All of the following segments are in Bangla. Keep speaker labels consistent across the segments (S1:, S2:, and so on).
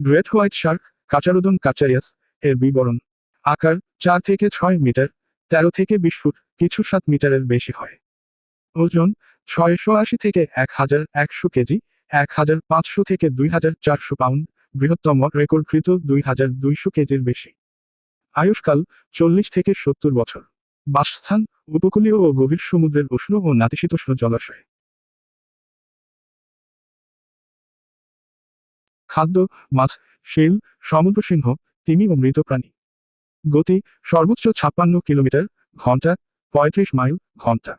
S1: গ্রেট হোয়াইট শার্ক কাচারোদন কাচারিয়াস এর বিবরণ। আকার 4 থেকে 6 মিটার, 13 থেকে 20 ফুট, কিছু 7 মিটারের বেশি হয়। ওজন 680 থেকে 1100 কেজি, 1500 থেকে 2400 পাউন্ড, বৃহত্তম রেকর্ডকৃত 2200 কেজির বেশি। আয়ুষ্কাল 40 থেকে 70 বছর। বাসস্থান উপকূলীয় ও গভীর সমুদ্রের উষ্ণ ও নাতিশীতোষ্ণ জলাশয়। খাদ্য মাছ, শিল, সমুদ্রসিংহ, তিমি ও মৃত প্রাণী। গতি সর্বোচ্চ 56 কিলোমিটার ঘন্টা, 35 মাইল ঘন্টা।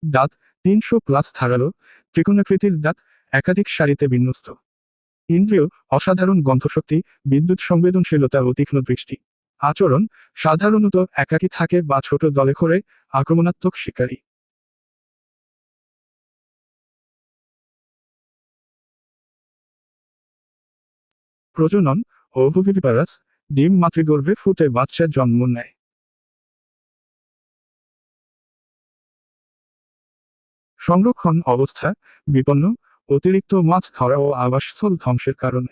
S1: দাঁত 300 প্লাস ধারালো, ত্রিকোণাকৃতির দাঁত, একাধিক সারিতে বিন্যস্ত। ইন্দ্রিয় অসাধারণ গন্ধশক্তি, বিদ্যুৎ সংবেদনশীলতা ও তীক্ষ্ণ দৃষ্টি। আচরণ সাধারণত একাকী থাকে বা ছোট দলে করে, আক্রমণাত্মক শিকারী। প্রজনন ওভিভিপারাস, ডিম মাতৃগর্ভে ফুটে বাচ্চা জন্ম নেয়। সংরক্ষণ অবস্থা বিপন্ন, অতিরিক্ত মাছ ধরা ও আবাসস্থল ধ্বংসের কারণে।